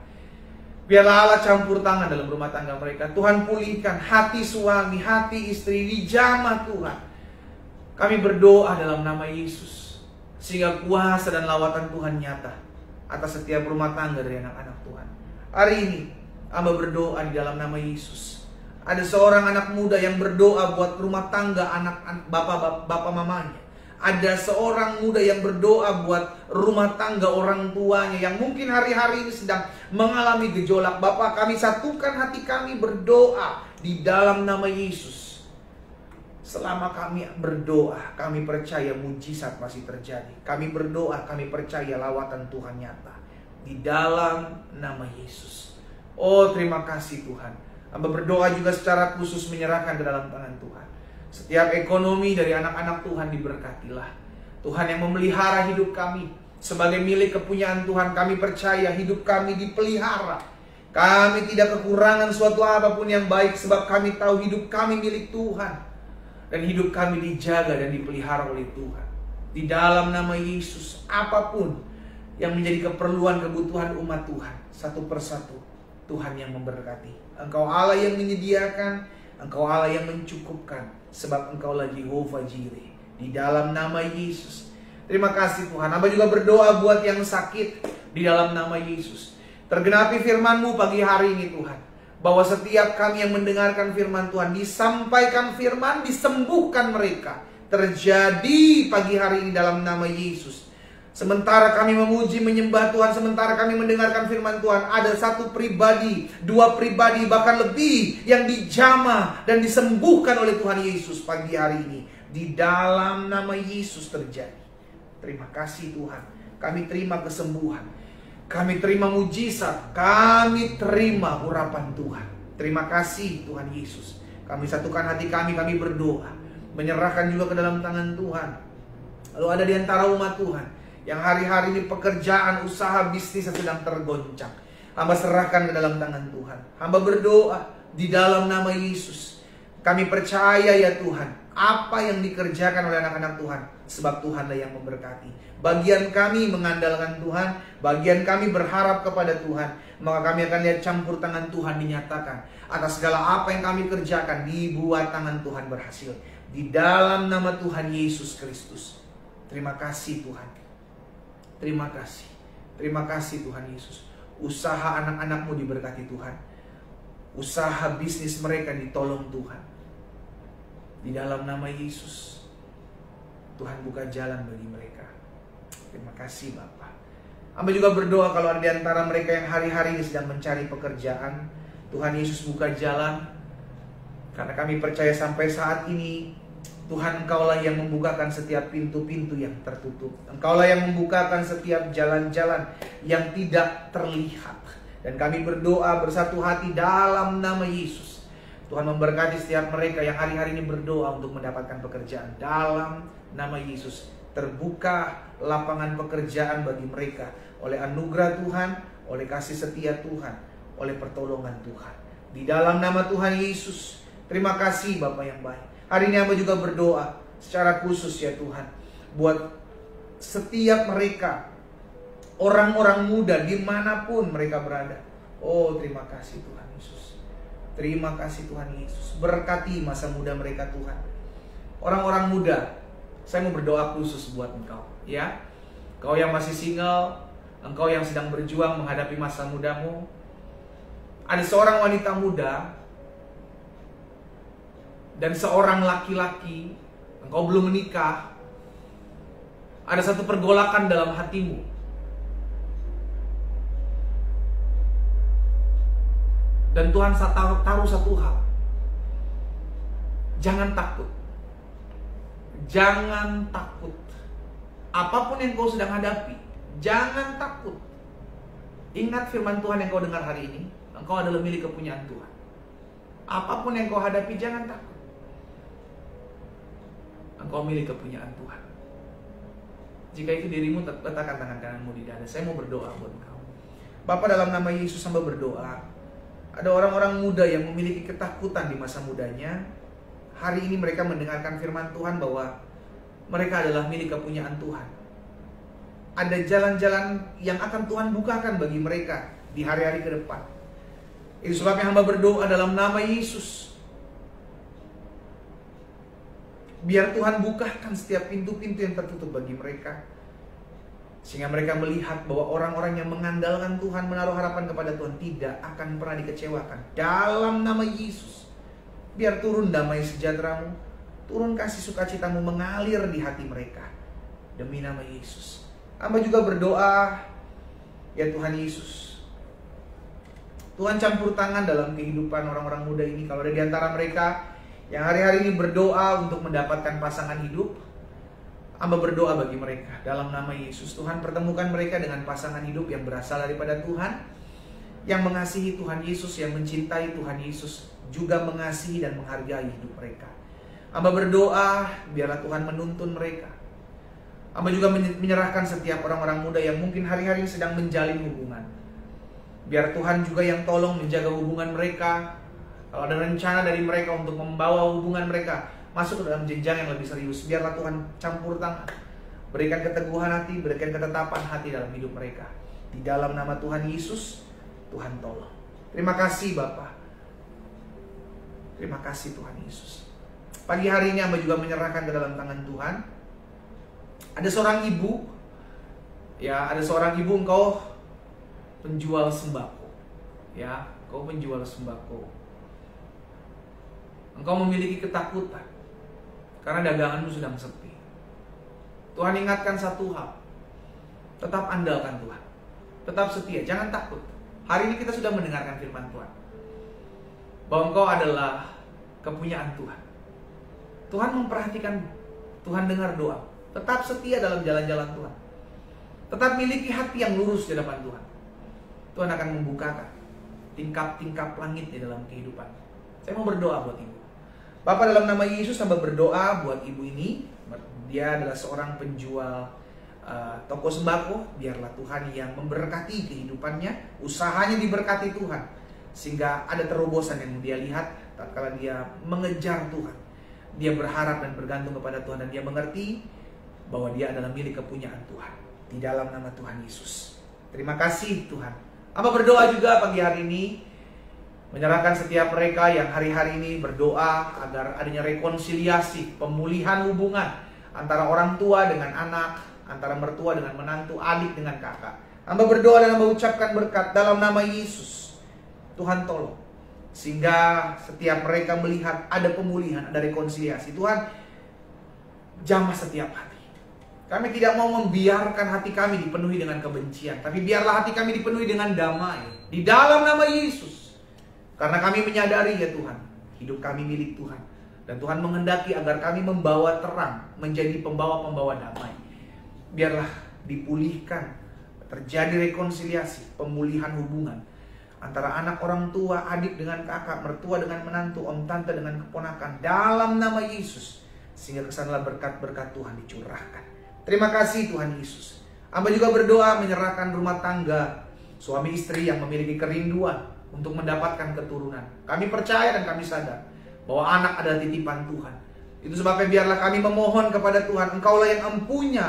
biarlah Allah campur tangan dalam rumah tangga mereka. Tuhan pulihkan hati suami, hati istri, dijamah Tuhan. Kami berdoa dalam nama Yesus sehingga kuasa dan lawatan Tuhan nyata atas setiap rumah tangga dari anak-anak Tuhan. Hari ini hamba berdoa di dalam nama Yesus. Ada seorang anak muda yang berdoa buat rumah tangga anak bapak mamanya. Ada seorang muda yang berdoa buat rumah tangga orang tuanya yang mungkin hari-hari ini sedang mengalami gejolak. Bapak, kami satukan hati kami berdoa di dalam nama Yesus. Selama kami berdoa, kami percaya mujizat masih terjadi. Kami berdoa, kami percaya lawatan Tuhan nyata di dalam nama Yesus. Oh, terima kasih Tuhan. Hamba berdoa juga secara khusus menyerahkan ke dalam tangan Tuhan. Setiap ekonomi dari anak-anak Tuhan diberkatilah. Tuhan yang memelihara hidup kami sebagai milik kepunyaan Tuhan. Kami percaya hidup kami dipelihara. Kami tidak kekurangan suatu apapun yang baik sebab kami tahu hidup kami milik Tuhan. Dan hidup kami dijaga dan dipelihara oleh Tuhan. Di dalam nama Yesus, apapun yang menjadi keperluan kebutuhan umat Tuhan, satu persatu Tuhan yang memberkati. Engkau Allah yang menyediakan, Engkau Allah yang mencukupkan, sebab Engkaulah Jehovah Jireh. Di dalam nama Yesus. Terima kasih Tuhan. Hamba juga berdoa buat yang sakit di dalam nama Yesus. Tergenapi firman-Mu pagi hari ini Tuhan, bahwa setiap kami yang mendengarkan firman Tuhan, disampaikan firman, disembuhkan mereka. Terjadi pagi hari ini dalam nama Yesus. Sementara kami memuji, menyembah Tuhan, sementara kami mendengarkan firman Tuhan, ada satu pribadi, dua pribadi, bahkan lebih yang dijamah dan disembuhkan oleh Tuhan Yesus pagi hari ini. Di dalam nama Yesus terjadi. Terima kasih Tuhan. Kami terima kesembuhan. Kami terima mujizat. Kami terima urapan Tuhan. Terima kasih Tuhan Yesus. Kami satukan hati kami berdoa. Menyerahkan juga ke dalam tangan Tuhan. Lalu ada di antara umat Tuhan yang hari-hari ini pekerjaan, usaha, bisnis sedang tergoncang. Hamba serahkan ke dalam tangan Tuhan. Hamba berdoa di dalam nama Yesus. Kami percaya ya Tuhan, apa yang dikerjakan oleh anak-anak Tuhan, sebab Tuhanlah yang memberkati. Bagian kami mengandalkan Tuhan, bagian kami berharap kepada Tuhan, maka kami akan lihat campur tangan Tuhan dinyatakan. Atas segala apa yang kami kerjakan, dibuat tangan Tuhan berhasil. Di dalam nama Tuhan Yesus Kristus. Terima kasih Tuhan. Terima kasih. Terima kasih Tuhan Yesus. Usaha anak-anak-Mu diberkati Tuhan. Usaha bisnis mereka ditolong Tuhan. Di dalam nama Yesus. Tuhan buka jalan bagi mereka. Terima kasih Bapa. Hamba juga berdoa kalau ada di antara mereka yang hari-hari ini sedang mencari pekerjaan, Tuhan Yesus buka jalan. Karena kami percaya sampai saat ini Tuhan Engkaulah yang membukakan setiap pintu-pintu yang tertutup. Engkaulah yang membukakan setiap jalan-jalan yang tidak terlihat. Dan kami berdoa bersatu hati dalam nama Yesus. Tuhan memberkati setiap mereka yang hari-hari ini berdoa untuk mendapatkan pekerjaan. Dalam nama Yesus terbuka lapangan pekerjaan bagi mereka oleh anugerah Tuhan, oleh kasih setia Tuhan, oleh pertolongan Tuhan. Di dalam nama Tuhan Yesus, terima kasih Bapa yang baik. Hari ini hamba juga berdoa secara khusus ya Tuhan, buat setiap mereka, orang-orang muda dimanapun mereka berada. Oh, terima kasih Tuhan Yesus. Terima kasih Tuhan Yesus. Berkati masa muda mereka Tuhan. Orang-orang muda, saya mau berdoa khusus buat engkau ya. Engkau yang masih single, engkau yang sedang berjuang menghadapi masa mudamu. Ada seorang wanita muda dan seorang laki-laki, engkau belum menikah. Ada satu pergolakan dalam hatimu. Dan Tuhan taruh satu hal. Jangan takut. Jangan takut. Apapun yang kau sedang hadapi, jangan takut. Ingat firman Tuhan yang kau dengar hari ini. Engkau adalah milik kepunyaan Tuhan. Apapun yang kau hadapi, jangan takut. Engkau milik kepunyaan Tuhan. Jika itu dirimu, letakkan tangan kananmu di dada. Saya mau berdoa buat engkau. Bapa, dalam nama Yesus hamba berdoa. Ada orang-orang muda yang memiliki ketakutan di masa mudanya. Hari ini mereka mendengarkan firman Tuhan bahwa mereka adalah milik kepunyaan Tuhan. Ada jalan-jalan yang akan Tuhan bukakan bagi mereka di hari-hari ke depan. Itu sebabnya hamba berdoa dalam nama Yesus. Biar Tuhan bukakan setiap pintu-pintu yang tertutup bagi mereka. Sehingga mereka melihat bahwa orang-orang yang mengandalkan Tuhan, menaruh harapan kepada Tuhan, tidak akan pernah dikecewakan. Dalam nama Yesus. Biar turun damai sejahtera-Mu, turun kasih sukacita-Mu mengalir di hati mereka. Demi nama Yesus. Hamba juga berdoa, ya Tuhan Yesus, Tuhan campur tangan dalam kehidupan orang-orang muda ini. Kalau ada di antara mereka yang hari-hari ini berdoa untuk mendapatkan pasangan hidup, hamba berdoa bagi mereka dalam nama Yesus. Tuhan pertemukan mereka dengan pasangan hidup yang berasal daripada Tuhan, yang mengasihi Tuhan Yesus, yang mencintai Tuhan Yesus, juga mengasihi dan menghargai hidup mereka. Hamba berdoa biarlah Tuhan menuntun mereka. Hamba juga menyerahkan setiap orang-orang muda yang mungkin hari-hari ini sedang menjalin hubungan. Biar Tuhan juga yang tolong menjaga hubungan mereka. Kalau ada rencana dari mereka untuk membawa hubungan mereka masuk ke dalam jenjang yang lebih serius, biarlah Tuhan campur tangan. Berikan keteguhan hati, berikan ketetapan hati dalam hidup mereka. Di dalam nama Tuhan Yesus, Tuhan tolong. Terima kasih Bapa. Terima kasih Tuhan Yesus. Pagi hari ini hamba juga menyerahkan ke dalam tangan Tuhan. Ada seorang ibu, ya, ada seorang ibu, engkau penjual sembako, ya, engkau penjual sembako. Engkau memiliki ketakutan karena daganganmu sedang sepi. Tuhan ingatkan satu hal, tetap andalkan Tuhan, tetap setia, jangan takut. Hari ini kita sudah mendengarkan firman Tuhan bahwa engkau adalah kepunyaan Tuhan. Tuhan memperhatikan, Tuhan dengar doa. Tetap setia dalam jalan-jalan Tuhan. Tetap miliki hati yang lurus di depan Tuhan. Tuhan akan membukakan tingkap-tingkap langit di dalam kehidupan. Saya mau berdoa buat ibu. Bapa, dalam nama Yesus hamba berdoa buat ibu ini. Dia adalah seorang penjual toko sembako. Biarlah Tuhan yang memberkati kehidupannya, usahanya diberkati Tuhan, sehingga ada terobosan yang dia lihat tatkala dia mengejar Tuhan. Dia berharap dan bergantung kepada Tuhan, dan dia mengerti bahwa dia adalah milik kepunyaan Tuhan. Di dalam nama Tuhan Yesus. Terima kasih Tuhan. Hamba berdoa juga pagi hari ini, menyerahkan setiap mereka yang hari-hari ini berdoa agar adanya rekonsiliasi, pemulihan hubungan antara orang tua dengan anak, antara mertua dengan menantu, adik dengan kakak. Hamba berdoa dan hamba ucapkan berkat dalam nama Yesus. Tuhan tolong, sehingga setiap mereka melihat ada pemulihan, ada rekonsiliasi. Tuhan, jamah setiap hati. Kami tidak mau membiarkan hati kami dipenuhi dengan kebencian, tapi biarlah hati kami dipenuhi dengan damai di dalam nama Yesus. Karena kami menyadari ya Tuhan, hidup kami milik Tuhan, dan Tuhan menghendaki agar kami membawa terang, menjadi pembawa-pembawa damai. Biarlah dipulihkan, terjadi rekonsiliasi, pemulihan hubungan antara anak orang tua, adik dengan kakak, mertua dengan menantu, om tante dengan keponakan, dalam nama Yesus. Sehingga kesanalah berkat-berkat Tuhan dicurahkan. Terima kasih Tuhan Yesus. Hamba juga berdoa menyerahkan rumah tangga suami istri yang memiliki kerinduan untuk mendapatkan keturunan. Kami percaya dan kami sadar bahwa anak adalah titipan Tuhan. Itu sebabnya biarlah kami memohon kepada Tuhan, Engkaulah yang empunya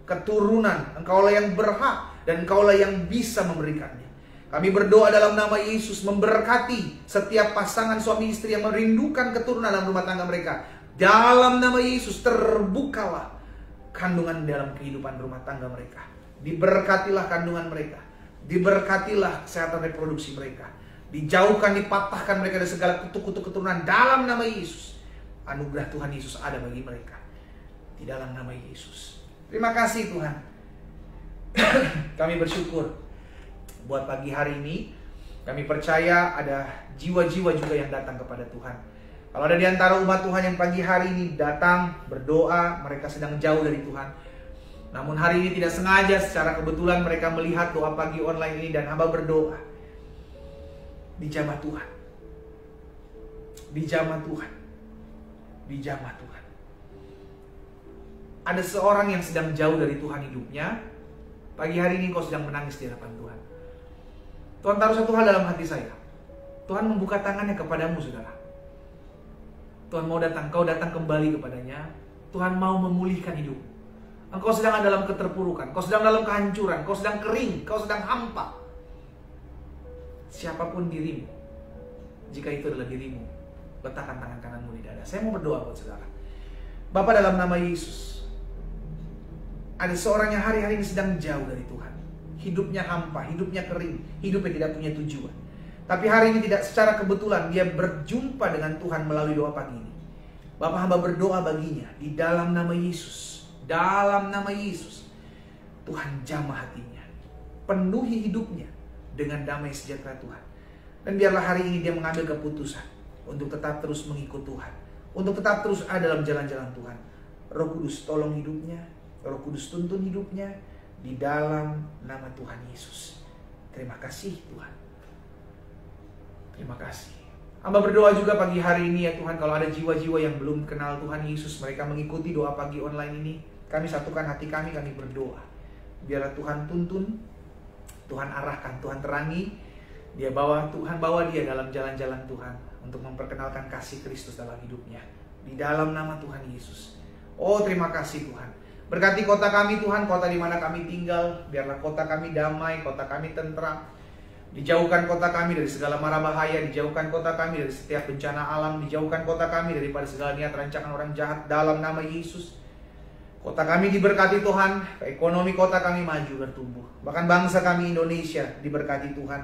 keturunan, Engkaulah yang berhak, dan Engkaulah yang bisa memberikannya. Kami berdoa dalam nama Yesus memberkati setiap pasangan suami istri yang merindukan keturunan dalam rumah tangga mereka. Dalam nama Yesus terbukalah kandungan dalam kehidupan rumah tangga mereka. Diberkatilah kandungan mereka. Diberkatilah kesehatan reproduksi mereka. Dijauhkan, dipatahkan mereka dari segala kutuk-kutuk keturunan dalam nama Yesus. Anugerah Tuhan Yesus ada bagi mereka di dalam nama Yesus. Terima kasih Tuhan. Kami bersyukur buat pagi hari ini. Kami percaya ada jiwa-jiwa juga yang datang kepada Tuhan. Kalau ada di antara umat Tuhan yang pagi hari ini datang berdoa, mereka sedang jauh dari Tuhan. Namun hari ini tidak sengaja, secara kebetulan mereka melihat doa pagi online ini dan hamba berdoa. Dijamah Tuhan. Dijamah Tuhan. Dijamah Tuhan. Ada seorang yang sedang jauh dari Tuhan hidupnya. Pagi hari ini kau sedang menangis di hadapan Tuhan. Tuhan taruh satu hal dalam hati saya. Tuhan membuka tangannya kepadamu, saudara. Tuhan mau datang, kau datang kembali kepadanya. Tuhan mau memulihkan hidup. Engkau sedang ada dalam keterpurukan, kau sedang dalam kehancuran, kau sedang kering, kau sedang hampa. Siapapun dirimu, jika itu adalah dirimu, letakkan tangan kananmu di dada. Saya mau berdoa buat saudara. Bapa, dalam nama Yesus, ada seorang yang hari-hari ini sedang jauh dari Tuhan. Hidupnya hampa, hidupnya kering, hidupnya tidak punya tujuan. Tapi hari ini tidak secara kebetulan dia berjumpa dengan Tuhan melalui doa pagi ini. Bapak, hamba berdoa baginya di dalam nama Yesus. Dalam nama Yesus, Tuhan jamah hatinya, penuhi hidupnya dengan damai sejahtera Tuhan. Dan biarlah hari ini dia mengambil keputusan untuk tetap terus mengikut Tuhan, untuk tetap terus ada dalam jalan-jalan Tuhan. Roh Kudus tolong hidupnya, Roh Kudus tuntun hidupnya di dalam nama Tuhan Yesus. Terima kasih Tuhan. Terima kasih. Hamba berdoa juga pagi hari ini ya Tuhan, kalau ada jiwa-jiwa yang belum kenal Tuhan Yesus, mereka mengikuti doa pagi online ini, kami satukan hati kami berdoa. Biarlah Tuhan tuntun, Tuhan arahkan, Tuhan terangi, Tuhan bawa dia dalam jalan-jalan Tuhan untuk memperkenalkan kasih Kristus dalam hidupnya. Di dalam nama Tuhan Yesus. Oh, terima kasih Tuhan. Berkati kota kami Tuhan, kota di mana kami tinggal. Biarlah kota kami damai, kota kami tentram. Dijauhkan kota kami dari segala mara bahaya. Dijauhkan kota kami dari setiap bencana alam. Dijauhkan kota kami daripada segala niat rancangan orang jahat dalam nama Yesus. Kota kami diberkati Tuhan. Ekonomi kota kami maju bertumbuh. Bahkan bangsa kami Indonesia diberkati Tuhan.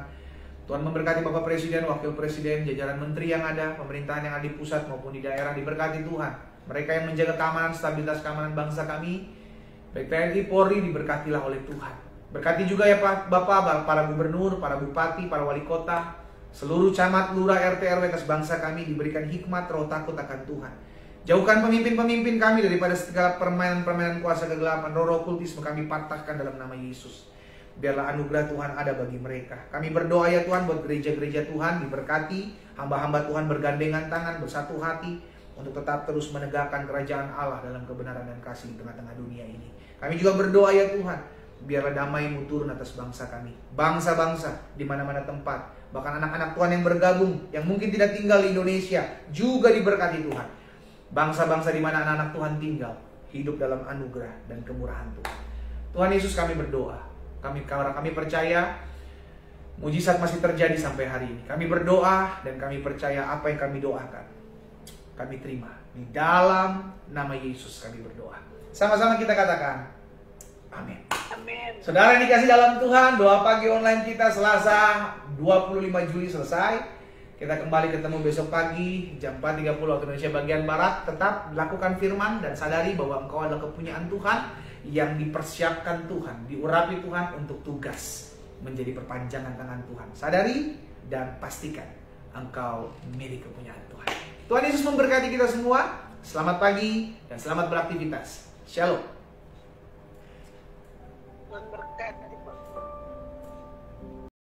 Tuhan memberkati Bapak Presiden, Wakil Presiden, jajaran menteri yang ada, pemerintahan yang ada di pusat maupun di daerah diberkati Tuhan. Mereka yang menjaga keamanan, stabilitas keamanan bangsa kami, baik TNI, Polri, diberkatilah oleh Tuhan. Berkati juga ya Pak, Bapak, para gubernur, para bupati, para wali kota, seluruh camat, lurah, RT, RW atas bangsa kami diberikan hikmat, roh takut akan Tuhan. Jauhkan pemimpin-pemimpin kami daripada segala permainan-permainan kuasa kegelapan, roh kultisme kami patahkan dalam nama Yesus. Biarlah anugerah Tuhan ada bagi mereka. Kami berdoa ya Tuhan buat gereja-gereja Tuhan diberkati, hamba-hamba Tuhan bergandengan tangan, bersatu hati untuk tetap terus menegakkan kerajaan Allah dalam kebenaran dan kasih di tengah-tengah dunia ini. Kami juga berdoa ya Tuhan, biarlah damai-Mu turun atas bangsa kami, bangsa-bangsa di mana-mana tempat, bahkan anak-anak Tuhan yang bergabung, yang mungkin tidak tinggal di Indonesia, juga diberkati Tuhan. Bangsa-bangsa di mana anak-anak Tuhan tinggal, hidup dalam anugerah dan kemurahan Tuhan. Tuhan Yesus, kami berdoa, kami percaya mujizat masih terjadi sampai hari ini. Kami berdoa dan kami percaya apa yang kami doakan, kami terima. Di dalam nama Yesus kami berdoa. Sama-sama kita katakan amin. Amin. Saudara yang dikasih dalam Tuhan, doa pagi online kita Selasa 25 Juli selesai. Kita kembali ketemu besok pagi jam 4.30 waktu Indonesia bagian Barat. Tetap lakukan firman dan sadari bahwa engkau adalah kepunyaan Tuhan yang dipersiapkan Tuhan, diurapi Tuhan untuk tugas menjadi perpanjangan tangan Tuhan. Sadari dan pastikan engkau milik kepunyaan Tuhan. Tuhan Yesus memberkati kita semua. Selamat pagi dan selamat beraktivitas. Shalom. Tuhan berkati.